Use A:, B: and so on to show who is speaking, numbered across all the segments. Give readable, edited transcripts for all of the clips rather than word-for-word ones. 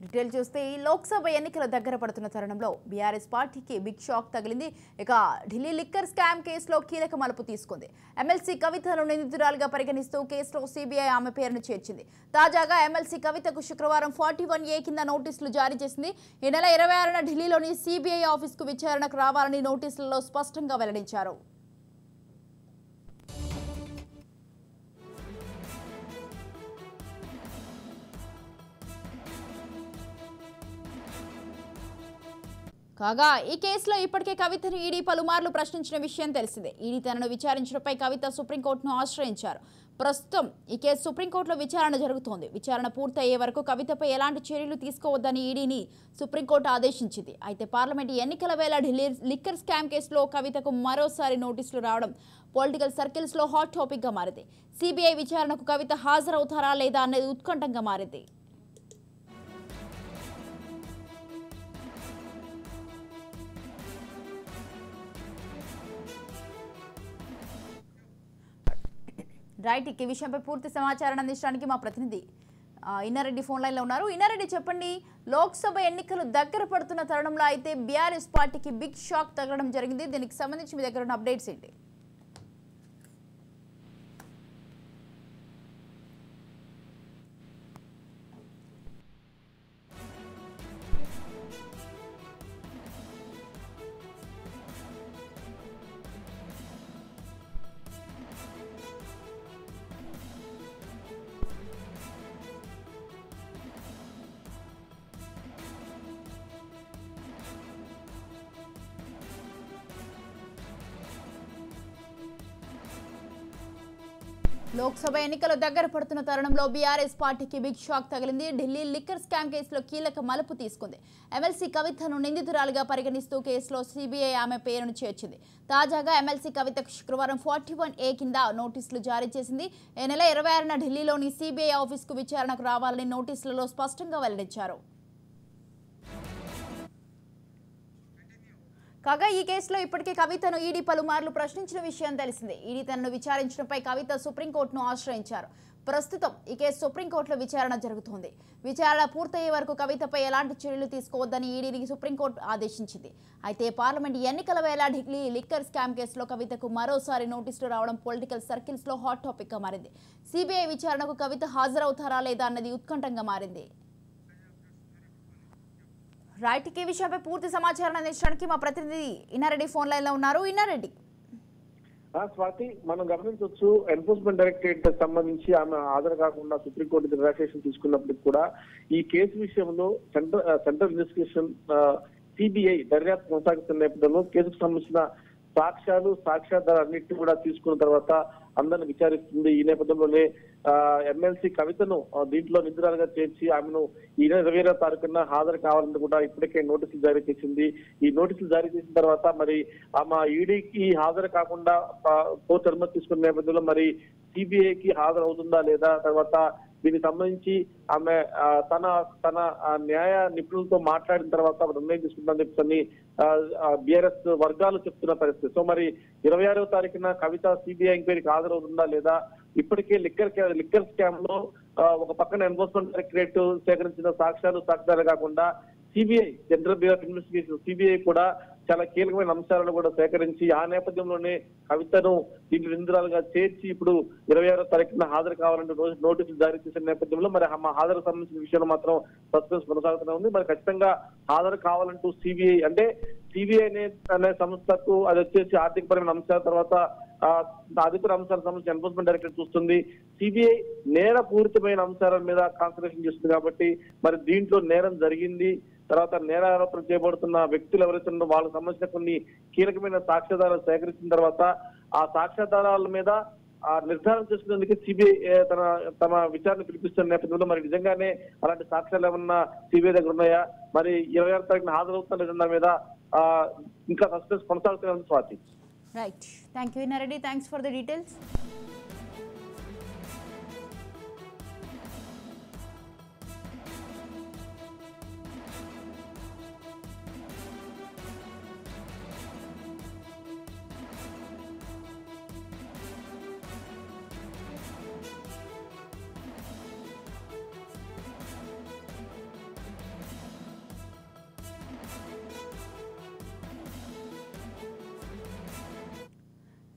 A: Detail చూస్తే లోక్సభ ఎన్నికల దగ్గర పడుతున్న తరుణంలో బీఆర్ఎస్ పార్టీకి బిగ్ షాక్ తగిలింది. ఇక ఢిల్లీ లిక్కర్ స్కామ్ కేసులో కీలక మలుపు తీసుకుంది. ఎమ్మెల్సీ కవితను నిందితురాలుగా పరిగణిస్తూ కేసులో సీబీఐ ఆమె పేరును చేర్చింది. తాజాగా ఎమ్మెల్సీ కవితకు శుక్రవారం 41A కింద నోటీసులు జారీ చేసింది. ఈ నెల 26న ఢిల్లీలోని సీబీఐ ఆఫీసుకు విచారణకు రావాలని నోటీసులలో స్పష్టంగా వెల్లడించారు. కాగా ఈ కేసులో ఇప్పటికే కవితను ఈడీ పలుమార్లు ప్రశ్నించిన విషయం తెలిసిందే. ఈడీ తనను విచారించడంపై కవిత సుప్రీంకోర్టును ఆశ్రయించారు. ప్రస్తుతం ఈ కేసు సుప్రీంకోర్టులో విచారణ జరుగుతోంది. విచారణ పూర్తయ్యే వరకు కవితపై ఎలాంటి చర్యలు తీసుకోవద్దని ఈడీని సుప్రీంకోర్టు ఆదేశించింది. అయితే పార్లమెంటు ఎన్నికల వేళ ఢిల్లీ లిక్కర్ స్కామ్ కేసులో కవితకు మరోసారి నోటీసులు రావడం పొలిటికల్ సర్కిల్స్లో హాట్ టాపిక్గా మారింది. సిబిఐ విచారణకు కవిత హాజరవుతారా లేదా అనేది ఉత్కంఠంగా మారింది. రైట్, ఈ విషయంపై పూర్తి సమాచారాన్ని అందించడానికి మా ప్రతినిధి ఇన్నారెడ్డి ఫోన్ లైన్లో ఉన్నారు. ఇన్నారెడ్డి, చెప్పండి, లోక్సభ ఎన్నికలు దగ్గర పడుతున్న తరుణంలో అయితే బీఆర్ఎస్ పార్టీకి బిగ్ షాక్ తగలడం జరిగింది. దీనికి సంబంధించి మీ దగ్గర ఉన్న అప్డేట్స్ ఏంటి? లోక్సభ ఎన్నికలు దగ్గర పడుతున్న తరుణంలో బీఆర్ఎస్ పార్టీకి బిగ్ షాక్ తగిలింది. ఢిల్లీ లిక్కర్ స్కామ్ కేసులో కీలక మలుపు తీసుకుంది. ఎమ్మెల్సీ కవితను నిందితురాలుగా పరిగణిస్తూ కేసులో సీబీఐ ఆమె పేరును చేర్చింది. తాజాగా ఎమ్మెల్సీ కవితకు శుక్రవారం 41A కింద నోటీసులు జారీ చేసింది. ఈ నెల 26న ఢిల్లీలోని సీబీఐ ఆఫీసుకు విచారణకు రావాలని నోటీసులలో స్పష్టంగా వెల్లడించారు. కాగా ఈ కేసులో ఇప్పటికే కవితను ఈడీ పలుమార్లు ప్రశ్నించిన విషయం తెలిసిందే. ఈడీ తనను విచారించడంపై కవిత సుప్రీంకోర్టును ఆశ్రయించారు. ప్రస్తుతం ఈ కేసు సుప్రీంకోర్టులో విచారణ జరుగుతోంది. విచారణ పూర్తయ్యే వరకు కవితపై ఎలాంటి చర్యలు తీసుకోవద్దని ఈడీని సుప్రీంకోర్టు ఆదేశించింది. అయితే పార్లమెంట్ ఎన్నికల వేళ ఢిల్లీ లిక్కర్ స్కామ్ కేసులో కవితకు మరోసారి నోటీసులు రావడం పొలిటికల్ సర్కిల్స్లో హాట్ టాపిక్గా మారింది. సిబిఐ విచారణకు కవిత హాజరవుతారా లేదా అన్నది ఉత్కంఠంగా మారింది. రైట్, ఈ విషయంపై పూర్తి సమాచారం అందించడానికి మా ప్రతినిధి ఇన్నారెడ్డి ఫోన్ లైన్ లో ఉన్నారు. ఇన్నారెడ్డి,
B: స్వాతి, మనం గమనించవచ్చు, ఎన్ఫోర్స్మెంట్ డైరెక్టరేట్ సంబంధించి ఆమె హాజరు కాకుండా సుప్రీంకోర్టు రిలాక్సేషన్ తీసుకున్నప్పటికీ కూడా ఈ కేసు విషయంలో సెంట్రల్ ఇన్వెస్టిగేషన్ సిబిఐ దర్యాప్తు కొనసాగుతున్న నేపథ్యంలో కేసుకు సంబంధించిన సాక్ష్యాధారాలు అన్నింటినీ కూడా తీసుకున్న తర్వాత అందరిని విచారిస్తుంది. ఈ నేపథ్యంలోనే ఎమ్మెల్సీ కవితను దీంట్లో నిందితురాలుగా చేర్చి ఆమెను ఈ నెల 26వ తారీఖున హాజరు కావాలని కూడా ఇప్పటికే నోటీసులు జారీ చేసింది. ఈ నోటీసులు జారీ చేసిన తర్వాత మరి ఆమె ఈడీకి హాజరు కాకుండా కోర్టు అనుమతి తీసుకున్న నేపథ్యంలో మరి సిబిఐకి హాజరు అవుతుందా లేదా, తర్వాత దీనికి సంబంధించి ఆమె తన న్యాయ నిపుణులతో మాట్లాడిన తర్వాత నిర్ణయం తీసుకుంటుందని చెప్పని బీఆర్ఎస్ వర్గాలు చెప్తున్న పరిస్థితి. సో మరి 26వ తారీఖున కవిత సిబిఐ ఎంక్వైరీకి హాజరవుతుందా లేదా? ఇప్పటికే లిక్కర్ స్కామ్ లో ఒక పక్కన ఎన్ఫోర్స్మెంట్ డైరెక్టరేట్ సేకరించిన సాక్ష్యాలు కాకుండా CBI central bureau of investigation CBI కూడా చాలా కీలకమైన అంశాలను కూడా సేకరించి ఆ నేపథ్యంలోనే కవితను దీంట్లో నిందితురాలుగా చేర్చి ఇప్పుడు 26వ తారీఖున హాజరు కావాలంటూ నోటీసులు జారీ చేసిన నేపథ్యంలో మరి హాజరు సంబంధించిన విషయంలో మాత్రం సస్పెన్స్ కొనసాగుతూనే ఉంది. మరి ఖచ్చితంగా హాజరు కావాలంటూ సిబిఐ అంటే సిబిఐ అనే సంస్థకు అది వచ్చేసి ఆర్థికపరమైన అంశాల తర్వాత అధికార అంశాలకు సంబంధించి ఎన్ఫోర్స్మెంట్ డైరెక్టరేట్ చూస్తుంది. సిబిఐ నేరపూరితమైన అంశాల మీద కాన్సన్ట్రేషన్ చేస్తుంది కాబట్టి మరి దీంట్లో నేరం జరిగింది, తర్వాత నేరారోపణ చేయబడుతున్న వ్యక్తులు ఎవరైతే ఉన్నారో వాళ్ళకి సంబంధించిన కొన్ని కీలకమైన సాక్ష్యాధారాలు సేకరించిన తర్వాత ఆ సాక్ష్యాధారాల మీద నిర్ధారణ చేసుకునేందుకు సిబిఐ తమ విచారణ పిలిపిస్తున్న నేపథ్యంలో మరి నిజంగానే అలాంటి సాక్ష్యాలు ఏమన్నా సిబిఐ దగ్గర ఉన్నాయా, మరి 26వ తారీఖున హాజరవుతున్న లేదా మీద ఇంకా సస్పెన్స్ కొనసాగుతున్న Swathi.
A: Right, thank you Inna Reddy, thanks for the details.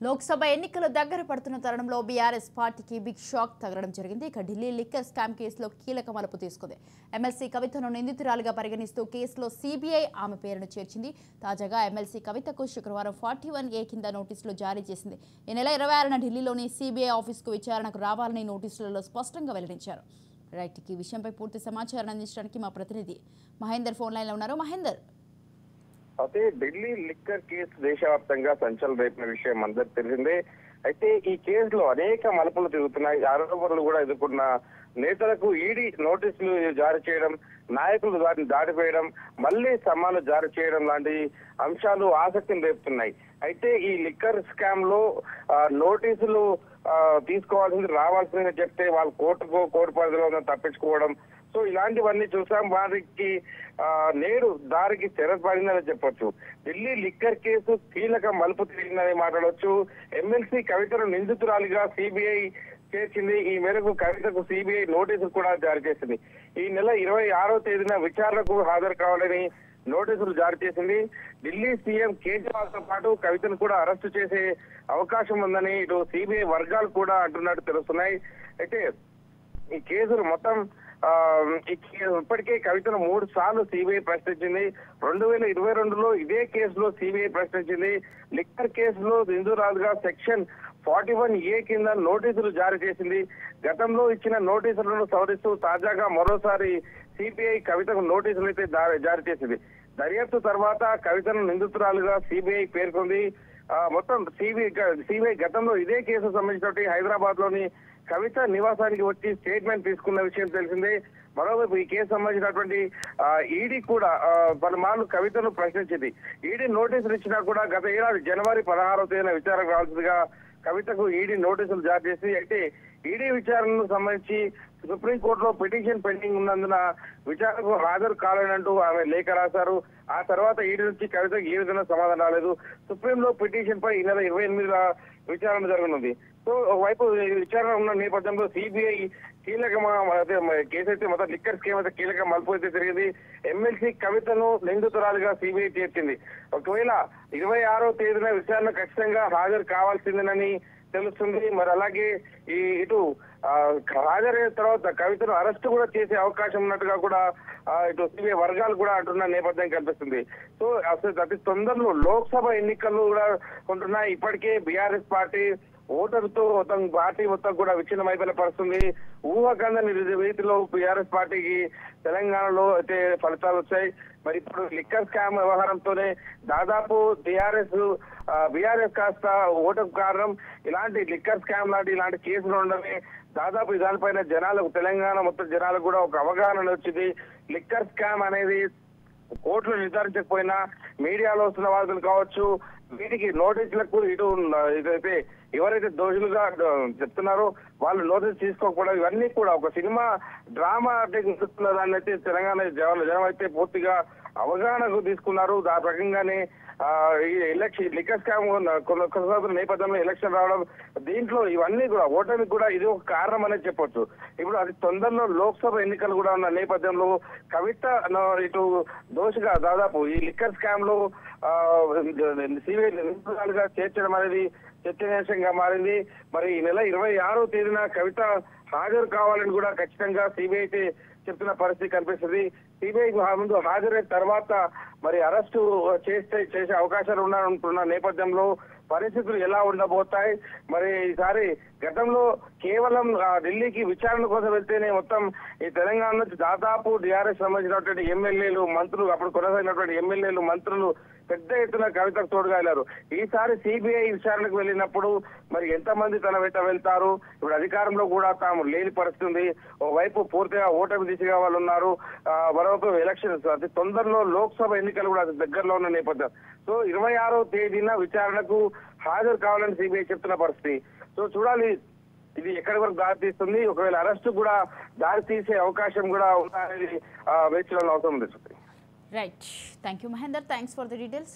A: Lok Sabha ఎన్నికలు దగ్గర పడుతున్న తరుణంలో బీఆర్ఎస్ పార్టీకి బిగ్ షాక్ తగలడం జరిగింది. ఇక ఢిల్లీ లిక్కర్ స్కామ్ కేసులో కీలక మలుపు తీసుకుంది. ఎమ్మెల్సీ కవితను నిందితురాలుగా పరిగణిస్తూ కేసులో సీబీఐ ఆమె పేరును చేర్చింది. తాజాగా ఎమ్మెల్సీ కవితకు శుక్రవారం 41A కింద నోటీసులు జారీ చేసింది. ఈ నెల 26న ఢిల్లీలోని సీబీఐ ఆఫీసుకు విచారణకు రావాలని నోటీసులలో స్పష్టంగా వెల్లడించారు. రైట్, ఈ విషయంపై పూర్తి సమాచారం అందించడానికి మా ప్రతినిధి మహేందర్ ఫోన్ లైన్లో ఉన్నారు. మహేందర్,
C: అయితే ఢిల్లీ లిక్కర్ కేసు దేశవ్యాప్తంగా సంచలనం రేపిన విషయం అందరికి తెలిసిందే. అయితే ఈ కేసులో అనేక మలుపులు తిరుగుతున్నాయి. ఆరోపణలు కూడా ఎదుర్కొన్న నేతలకు ఈడీ నోటీసులు జారీ చేయడం, నాయకులు వాటిని దాటివేయడం, మళ్లీ సమ్మాన్లు జారీ చేయడం లాంటి అంశాలు ఆసక్తిని రేపుతున్నాయి. అయితే ఈ లిక్కర్ స్కామ్ లో నోటీసులు తీసుకోవాల్సింది రావాల్సింది చెప్తే వాళ్ళు కోర్టు పరిధిలో తప్పించుకోవడం, సో ఇలాంటివన్నీ చూసాం. వారికి నేడు దారికి తెరపడిందని చెప్పొచ్చు. ఢిల్లీ లిక్కర్ కేసు కీలక మలుపు తిరిగిందని మాట్లాడవచ్చు. ఎమ్మెల్సీ కవితను నిందితురాలిగా సిబిఐ చేర్చింది. ఈ మేరకు కవితకు సిబిఐ నోటీసులు కూడా జారీ చేసింది. ఈ నెల 26వ తేదీన విచారణకు హాజరు కావాలని నోటీసులు జారీ చేసింది. ఢిల్లీ సీఎం కేజ్రీవాల్ తో పాటు కవితను కూడా అరెస్టు చేసే అవకాశం ఉందని ఇటు సిబిఐ వర్గాలు కూడా అంటున్నట్టు తెలుస్తున్నాయి. అయితే ఈ కేసులు మొత్తం ఇప్పటికే కవితను 3 సార్లు సిబిఐ ప్రశ్నించింది. 2022లో ఇదే కేసులో సిబిఐ ప్రశ్నించింది. లిక్కర్ కేసులో నిందితురాలుగా సెక్షన్ 41A కింద నోటీసులు జారీ చేసింది. గతంలో ఇచ్చిన నోటీసులను సవరిస్తూ తాజాగా మరోసారి సిబిఐ కవితకు నోటీసులు అయితే జారీ చేసింది. దర్యాప్తు తర్వాత కవితను నిందితురాలుగా సిబిఐ పేర్కొంది. మొత్తం సిబిఐ గతంలో ఇదే కేసు సంబంధించినటువంటి హైదరాబాద్ లోని కవిత నివాసానికి వచ్చి స్టేట్మెంట్ తీసుకున్న విషయం తెలిసిందే. మరోవైపు ఈ కేసు సంబంధించినటువంటి ఈడీ కూడా పలుమార్లు కవితను ప్రశ్నించింది. ఈడీ నోటీసులు ఇచ్చినా కూడా గత ఏడాది జనవరి 16వ తేదీన విచారణకు రావాల్సిందిగా కవితకు ఈడీ నోటీసులు జారీ చేసి, అయితే ఈడీ విచారణకు సంబంధించి సుప్రీంకోర్టులో పిటిషన్ పెండింగ్ ఉన్నందున విచారణకు హాజరు కాలేనంటూ ఆమె లేఖ రాశారు. ఆ తర్వాత ఈడీ నుంచి కవితకు ఏ విధంగా సమాధానం రాలేదు. సుప్రీంలో పిటిషన్ పై ఈ నెల 28న విచారణ జరగనుంది. సో ఒకవైపు విచారణ ఉన్న నేపథ్యంలో సిబిఐ కేసు అయితే మొత్తం లిక్కర్ స్కీమ్ అయితే కీలక మలుపు అయితే జరిగింది. ఎమ్మెల్సీ కవితను నిందితురాలుగా సిబిఐ చేర్చింది. ఒకవేళ 26వ తేదీన విచారణ ఖచ్చితంగా హాజరు కావాల్సిందేనని తెలుస్తుంది. మరి అలాగే ఇటు హాజరైన తర్వాత కవితను అరెస్ట్ కూడా చేసే అవకాశం ఉన్నట్టుగా కూడా ఇటు సిబిఐ వర్గాలు కూడా అంటున్న నేపథ్యం కనిపిస్తుంది. సో అసలు అతి తొందరలో లోక్సభ ఎన్నికలు కూడా ఉంటున్నాయి. ఇప్పటికే బీఆర్ఎస్ పార్టీ ఓటర్తో పార్టీ మొత్తం కూడా విచ్ఛిన్నమైపోయిన పరిస్థితుంది. ఊహకందని రీతిలో బీఆర్ఎస్ పార్టీకి తెలంగాణలో అయితే ఫలితాలు వచ్చాయి. మరి ఇప్పుడు లిక్కర్ స్కామ్ వ్యవహారంతోనే దాదాపు బీఆర్ఎస్ కాస్త ఓటకు కారణం. ఇలాంటి లిక్కర్ స్కామ్ లాంటి ఇలాంటి కేసులు ఉండమే దాదాపు దానిపైన జనాలకు, తెలంగాణ మొత్తం జనాలకు కూడా ఒక అవగాహన వచ్చింది. లిక్కర్ స్కామ్ అనేది కోర్టులు నిర్ధారించకపోయినా మీడియాలో వస్తున్న వార్తలు కావచ్చు, వీటికి నోటీసులకు ఇదైతే ఎవరైతే దోషులుగా చెప్తున్నారో వాళ్ళు నోటీసు తీసుకోకపోవడం, ఇవన్నీ కూడా ఒక సినిమా డ్రామా అంటే దాన్ని అయితే తెలంగాణ జనం అయితే పూర్తిగా అవగాహనకు తీసుకున్నారు. దాని ప్రకంగానే లిక్కర్ స్కామ్ కొనసాగుతున్న నేపథ్యంలో ఎలక్షన్ రావడం, దీంట్లో ఇవన్నీ కూడా ఓటమికి కూడా ఇది ఒక కారణం అనేది చెప్పొచ్చు. ఇప్పుడు అది తొందరలో లోక్సభ ఎన్నికలు కూడా ఉన్న నేపథ్యంలో కవిత ఇటు దోషిగా దాదాపు ఈ లిక్కర్ స్కామ్ లో సిబిఐ నిందితురాలుగా చేర్చడం అనేది చర్చనీయాంశంగా మారింది. మరి ఈ నెల 26వ తేదీన కవిత హాజరు కావాలని కూడా ఖచ్చితంగా సిబిఐ అయితే చెప్తున్న పరిస్థితి కనిపిస్తుంది. సిబిఐ ముందు హాజరైన తర్వాత మరి అరెస్టు చేసే అవకాశాలు ఉంటున్న నేపథ్యంలో పరిస్థితులు ఎలా ఉండబోతాయి? మరి ఈసారి గతంలో కేవలం ఢిల్లీకి విచారణ కోసం వెళ్తేనే మొత్తం ఈ తెలంగాణ నుంచి దాదాపు టీఆర్ఎస్ సంబంధించినటువంటి ఎమ్మెల్యేలు, మంత్రులు, అప్పుడు కొనసాగినటువంటి ఎమ్మెల్యేలు, మంత్రులు పెద్ద ఎత్తున కవితకు తోడుగా వెళ్ళారు. ఈసారి సిబిఐ విచారణకు వెళ్ళినప్పుడు మరి ఎంతమంది తన వెంట వెళ్తారు? ఇప్పుడు అధికారంలో కూడా తాము లేని పరిస్థితి ఉంది. ఓవైపు పూర్తిగా ఓటమి దిశగా వాళ్ళు ఉన్నారు. మరోవైపు ఎలక్షన్స్ అతి తొందరలో లోక్సభ ఎన్నికలు కూడా అతి దగ్గరలో ఉన్న నేపథ్యం. సో 26వ తేదీన విచారణకు హాజరు కావాలని సిబిఐ చెప్తున్న పరిస్థితి. సో చూడాలి ఇది ఎక్కడి వరకు దారి తీస్తుంది. ఒకవేళ అరెస్టు కూడా దారి తీసే అవకాశం కూడా ఉందనేది వేచి చూడాల్సిన అవసరం ఉంది.
A: Right, thank you Mahender, thanks for the details.